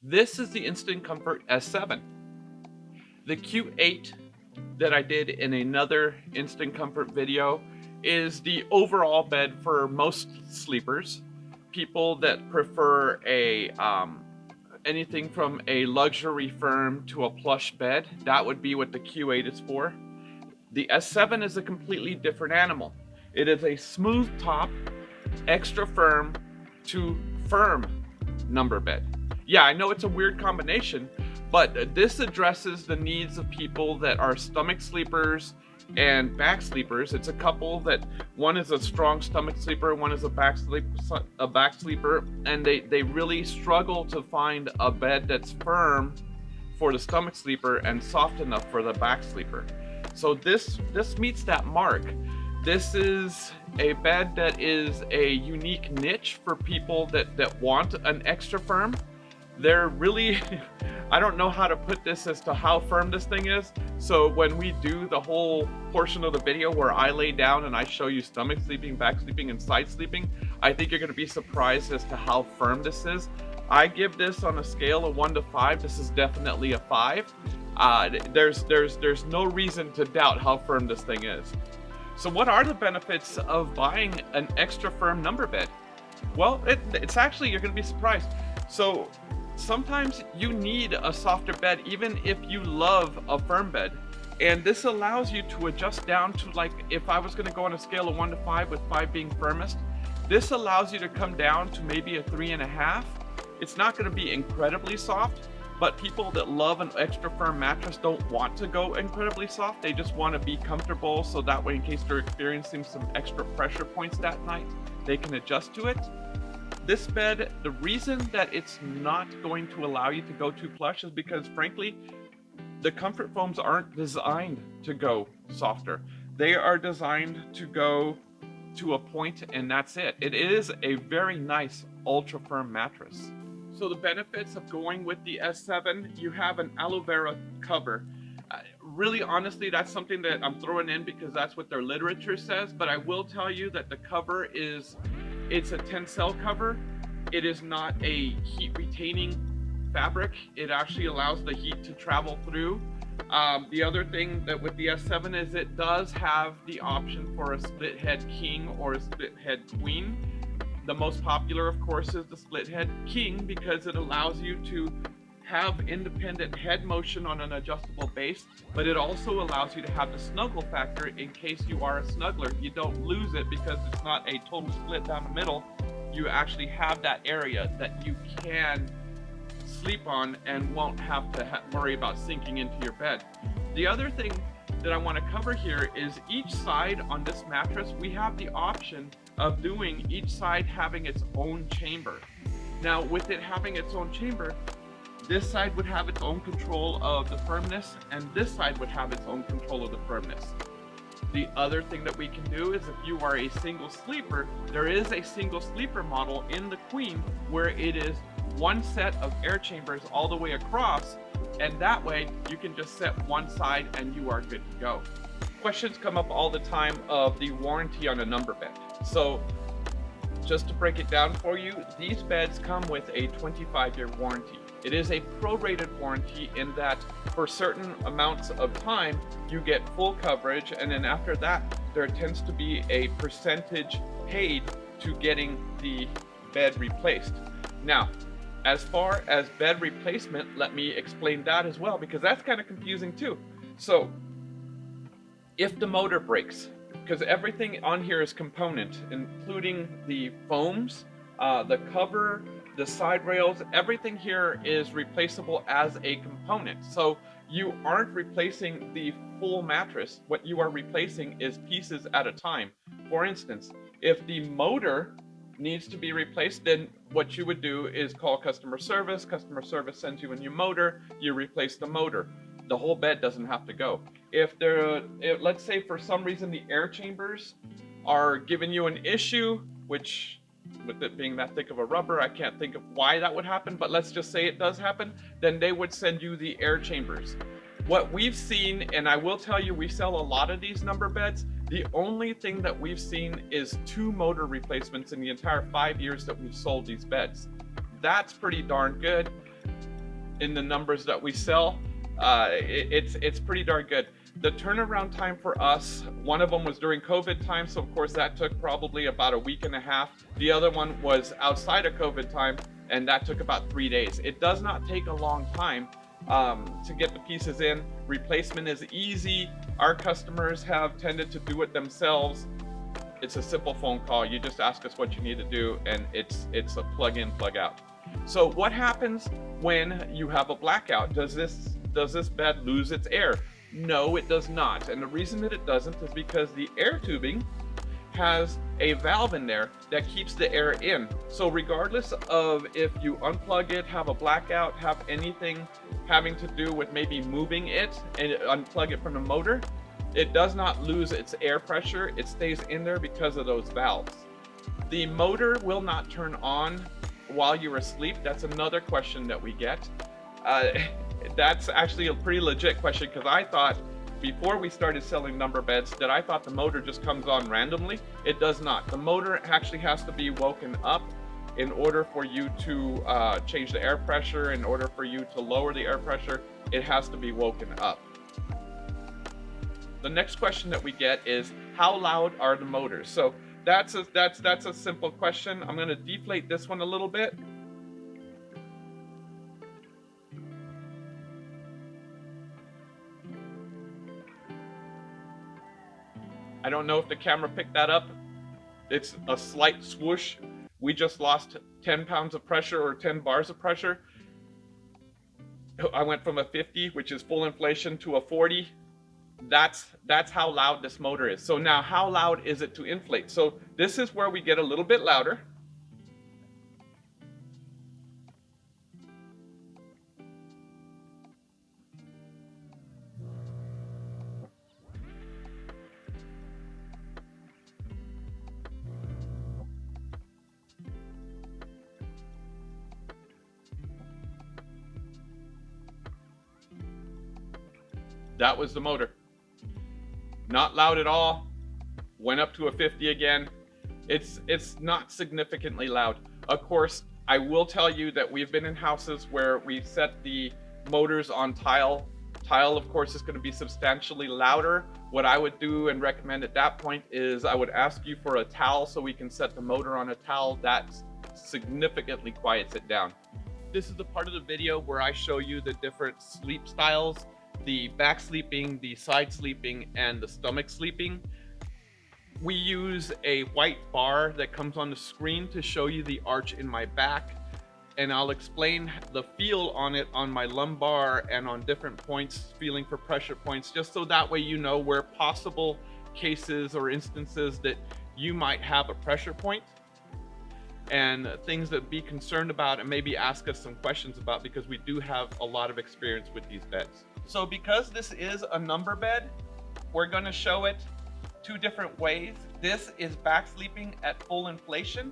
This is the Instant Comfort S7. The Q8 that I did in another Instant Comfort video is the overall bed for most sleepers. People that prefer a anything from a luxury firm to a plush bed, that would be what the Q8 is for. The S7 is a completely different animal. It is a smooth top, extra firm to firm number bed. Yeah, I know it's a weird combination, but this addresses the needs of people that are stomach sleepers and back sleepers. It's a couple that one is a strong stomach sleeper, one is a back sleeper, and they really struggle to find a bed that's firm for the stomach sleeper and soft enough for the back sleeper. So this meets that mark. This is a bed that is a unique niche for people that want an extra firm. They're really, I don't know how to put this as to how firm this thing is. So when we do the whole portion of the video where I lay down and I show you stomach sleeping, back sleeping, and side sleeping, I think you're gonna be surprised as to how firm this is. I give this on a scale of 1 to 5. This is definitely a 5. There's no reason to doubt how firm this thing is. So what are the benefits of buying an extra firm number bed? Well, it's actually, you're gonna be surprised. So sometimes you need a softer bed even if you love a firm bed. And this allows you to adjust down to, like, if I was gonna go on a scale of 1 to 5, with 5 being firmest, this allows you to come down to maybe a 3.5. It's not gonna be incredibly soft, but people that love an extra firm mattress don't want to go incredibly soft. They just want to be comfortable, so that way in case they're experiencing some extra pressure points that night, they can adjust to it. This bed, the reason that it's not going to allow you to go too plush is because, frankly, the comfort foams aren't designed to go softer. They are designed to go to a point, and that's it. It is a very nice ultra firm mattress. So the benefits of going with the S7, you have an aloe vera cover. Really, honestly, that's something that I'm throwing in because that's what their literature says, but I will tell you that the cover it's a tencel cover. It is not a heat retaining fabric. It actually allows the heat to travel through. The other thing that with the S7 is it does have the option for a split head king or a split head queen. The most popular, of course, is the split head king because it allows you to have independent head motion on an adjustable base, but it also allows you to have the snuggle factor in case you are a snuggler. You don't lose it because it's not a total split down the middle. You actually have that area that you can sleep on and won't have to worry about sinking into your bed. The other thing that I want to cover here is each side on this mattress, we have the option of doing each side having its own chamber. Now, with it having its own chamber, this side would have its own control of the firmness, and this side would have its own control of the firmness. The other thing that we can do is if you are a single sleeper, there is a single sleeper model in the Queen where it is one set of air chambers all the way across, and that way you can just set one side and you are good to go. Questions come up all the time of the warranty on a number bed. So just to break it down for you, these beds come with a 25-year warranty. It is a prorated warranty in that for certain amounts of time, you get full coverage, and then after that, there tends to be a percentage paid to getting the bed replaced. Now, as far as bed replacement, let me explain that as well, because that's kind of confusing too. So, if the motor breaks, because everything on here is component, including the foams, the cover, the side rails, everything here is replaceable as a component. So you aren't replacing the full mattress. What you are replacing is pieces at a time. For instance, if the motor needs to be replaced, then what you would do is call customer service. Customer service sends you a new motor, you replace the motor. The whole bed doesn't have to go. If let's say for some reason the air chambers are giving you an issue, which with it being that thick of a rubber, I can't think of why that would happen, but let's just say it does happen, then they would send you the air chambers. What we've seen, and I will tell you, we sell a lot of these number beds, the only thing that we've seen is 2 motor replacements in the entire 5 years that we've sold these beds. That's pretty darn good. in the numbers that we sell, it's pretty darn good. The turnaround time for us, one of them was during COVID time, so of course that took probably about a week and a half. The other one was outside of COVID time, and that took about 3 days. It does not take a long time to get the pieces in. Replacement is easy. Our customers have tended to do it themselves. It's a simple phone call. You just ask us what you need to do, and it's a plug in, plug out. So what happens when you have a blackout? Does this bed lose its air? No, it does not. And the reason that it doesn't is because the air tubing has a valve in there that keeps the air in. So regardless of if you unplug it, have a blackout, have anything having to do with maybe moving it and unplug it from the motor, it does not lose its air pressure. It stays in there because of those valves. The motor will not turn on while you're asleep. That's another question that we get. Uh, that's actually a pretty legit question, because I thought before we started selling number beds that I thought the motor just comes on randomly. It does not. The motor actually has to be woken up in order for you to change the air pressure. In order for you to lower the air pressure, it has to be woken up. The next question that we get is, how loud are the motors? So that's a simple question. I'm going to deflate this one a little bit. I don't know if the camera picked that up. It's a slight swoosh. We just lost 10 pounds of pressure, or 10 bars of pressure. I went from a 50, which is full inflation, to a 40. That's how loud this motor is. So now, how loud is it to inflate? So this is where we get a little bit louder. That was the motor. Not loud at all. Went up to a 50 again. It's not significantly loud. Of course, I will tell you that we've been in houses where we've set the motors on tile. Tile, of course, is going to be substantially louder. What I would do and recommend at that point is I would ask you for a towel so we can set the motor on a towel. That significantly quiets it down. This is the part of the video where I show you the different sleep styles: the back sleeping, the side sleeping, and the stomach sleeping. We use a white bar that comes on the screen to show you the arch in my back, and I'll explain the feel on it on my lumbar and on different points, feeling for pressure points, just so that way you know where possible cases or instances that you might have a pressure point, and things that be concerned about, and maybe ask us some questions about, because we do have a lot of experience with these beds. So because this is a number bed, we're going to show it two different ways. This is back sleeping at full inflation.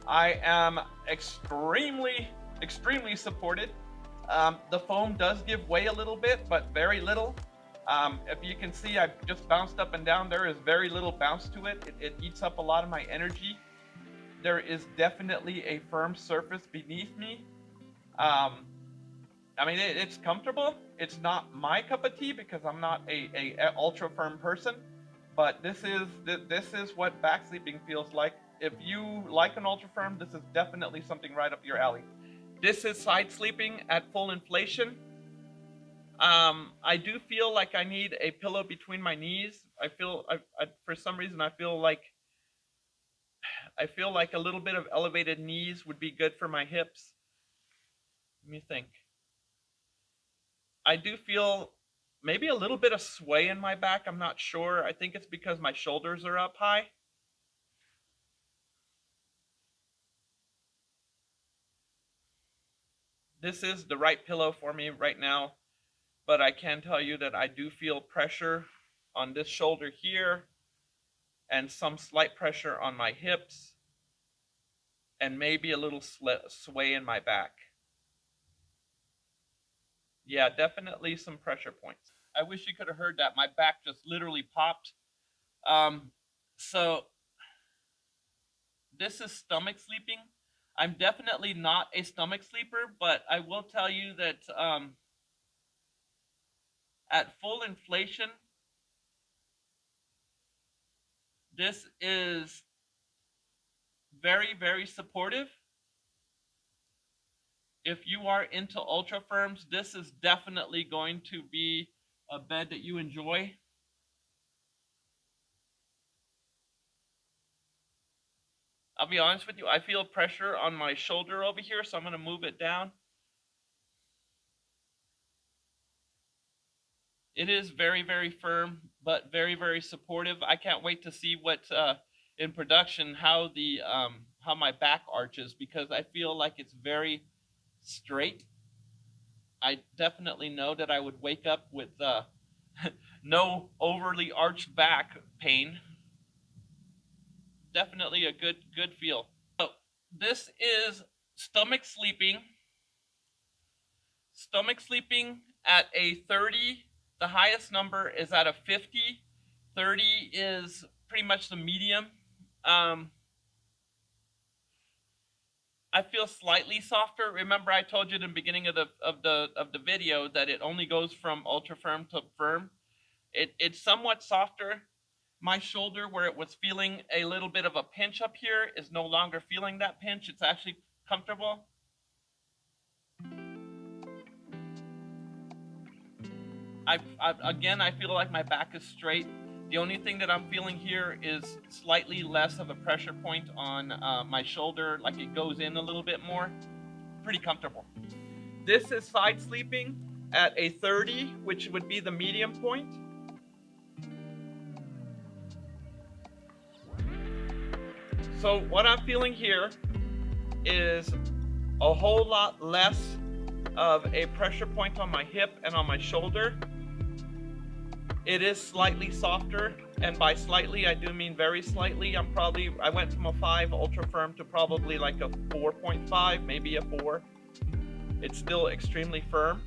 I am extremely supported. The foam does give way a little bit, but very little. If you can see, I've just bounced up and down. There is very little bounce to it. It eats up a lot of my energy. There is definitely a firm surface beneath me. I mean, it's comfortable. It's not my cup of tea because I'm not a Ultrafirm person, but this is what back sleeping feels like. If you like an Ultrafirm, this is definitely something right up your alley. This is side sleeping at full inflation. I do feel like I need a pillow between my knees. For some reason, I feel like a little bit of elevated knees would be good for my hips. Let me think. I do feel maybe a little bit of sway in my back. I'm not sure. I think it's because my shoulders are up high. This is the right pillow for me right now, but I can tell you that I do feel pressure on this shoulder here, and some slight pressure on my hips, and maybe a little sway in my back. Yeah, definitely some pressure points. I wish you could have heard that. My back just literally popped. So this is stomach sleeping. I'm definitely not a stomach sleeper, but I will tell you that at full inflation, this is very, very supportive. If you are into Ultrafirms, this is definitely going to be a bed that you enjoy. I'll be honest with you, I feel pressure on my shoulder over here, so I'm going to move it down. It is very, very firm, but very, very supportive. I can't wait to see what in production how my back arches, because I feel like it's very straight. I definitely know that I would wake up with no overly arched back pain. Definitely a good feel. So this is stomach sleeping. Stomach sleeping at a 30. The highest number is at a 50. 30 is pretty much the medium. Um, I feel slightly softer. Remember, I told you in the beginning of the video that it only goes from ultra firm to firm. It's somewhat softer. My shoulder, where it was feeling a little bit of a pinch up here, is no longer feeling that pinch. It's actually comfortable. Again, I feel like my back is straight. The only thing that I'm feeling here is slightly less of a pressure point on my shoulder, like it goes in a little bit more. Pretty comfortable. This is side sleeping at a 30, which would be the medium point. So what I'm feeling here is a whole lot less of a pressure point on my hip and on my shoulder. It is slightly softer, and by slightly I do mean very slightly. I went from a 5 ultra firm to probably like a 4.5, maybe a 4. It's still extremely firm.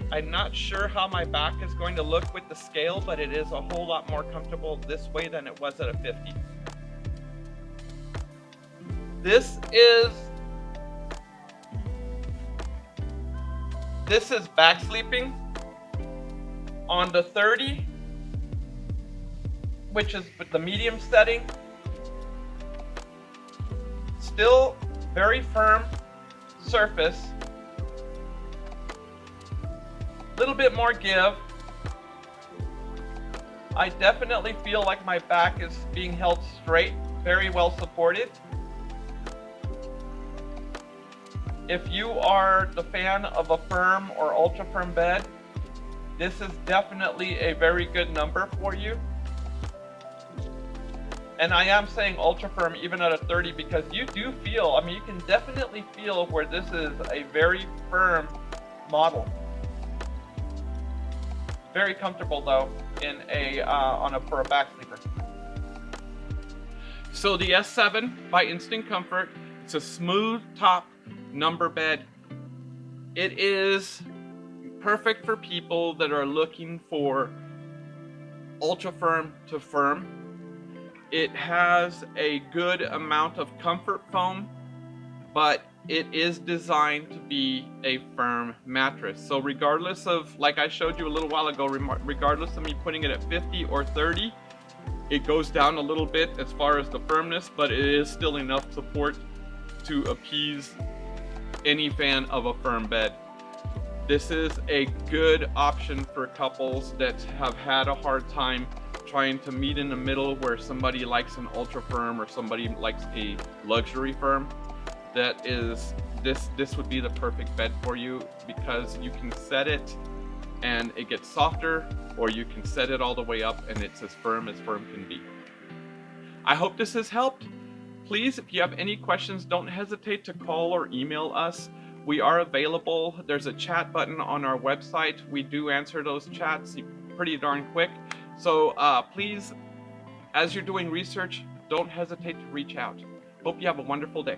I'm not sure how my back is going to look with the scale, but it is a whole lot more comfortable this way than it was at a 50. This is back sleeping on the 30, which is the medium setting. Still very firm surface. A little bit more give. I definitely feel like my back is being held straight, very well supported. If you are the fan of a firm or ultra firm bed, this is definitely a very good number for you. And I am saying ultra firm even at a 30 because you do feel, you can definitely feel where this is a very firm model. Very comfortable though for a back sleeper. So the S7 by Instant Comfort, it's a smooth top number bed. It is perfect for people that are looking for ultra firm to firm. It has a good amount of comfort foam, but it is designed to be a firm mattress. So regardless of, like I showed you a little while ago, regardless of me putting it at 50 or 30, it goes down a little bit as far as the firmness, but it is still enough support to appease any fan of a firm bed. This is a good option for couples that have had a hard time trying to meet in the middle, where somebody likes an ultra firm or somebody likes a luxury firm. This would be the perfect bed for you, because you can set it and it gets softer, or you can set it all the way up and it's as firm can be. I hope this has helped. Please, if you have any questions, don't hesitate to call or email us. We are available. There's a chat button on our website. We do answer those chats pretty darn quick. So please, as you're doing research, don't hesitate to reach out. Hope you have a wonderful day.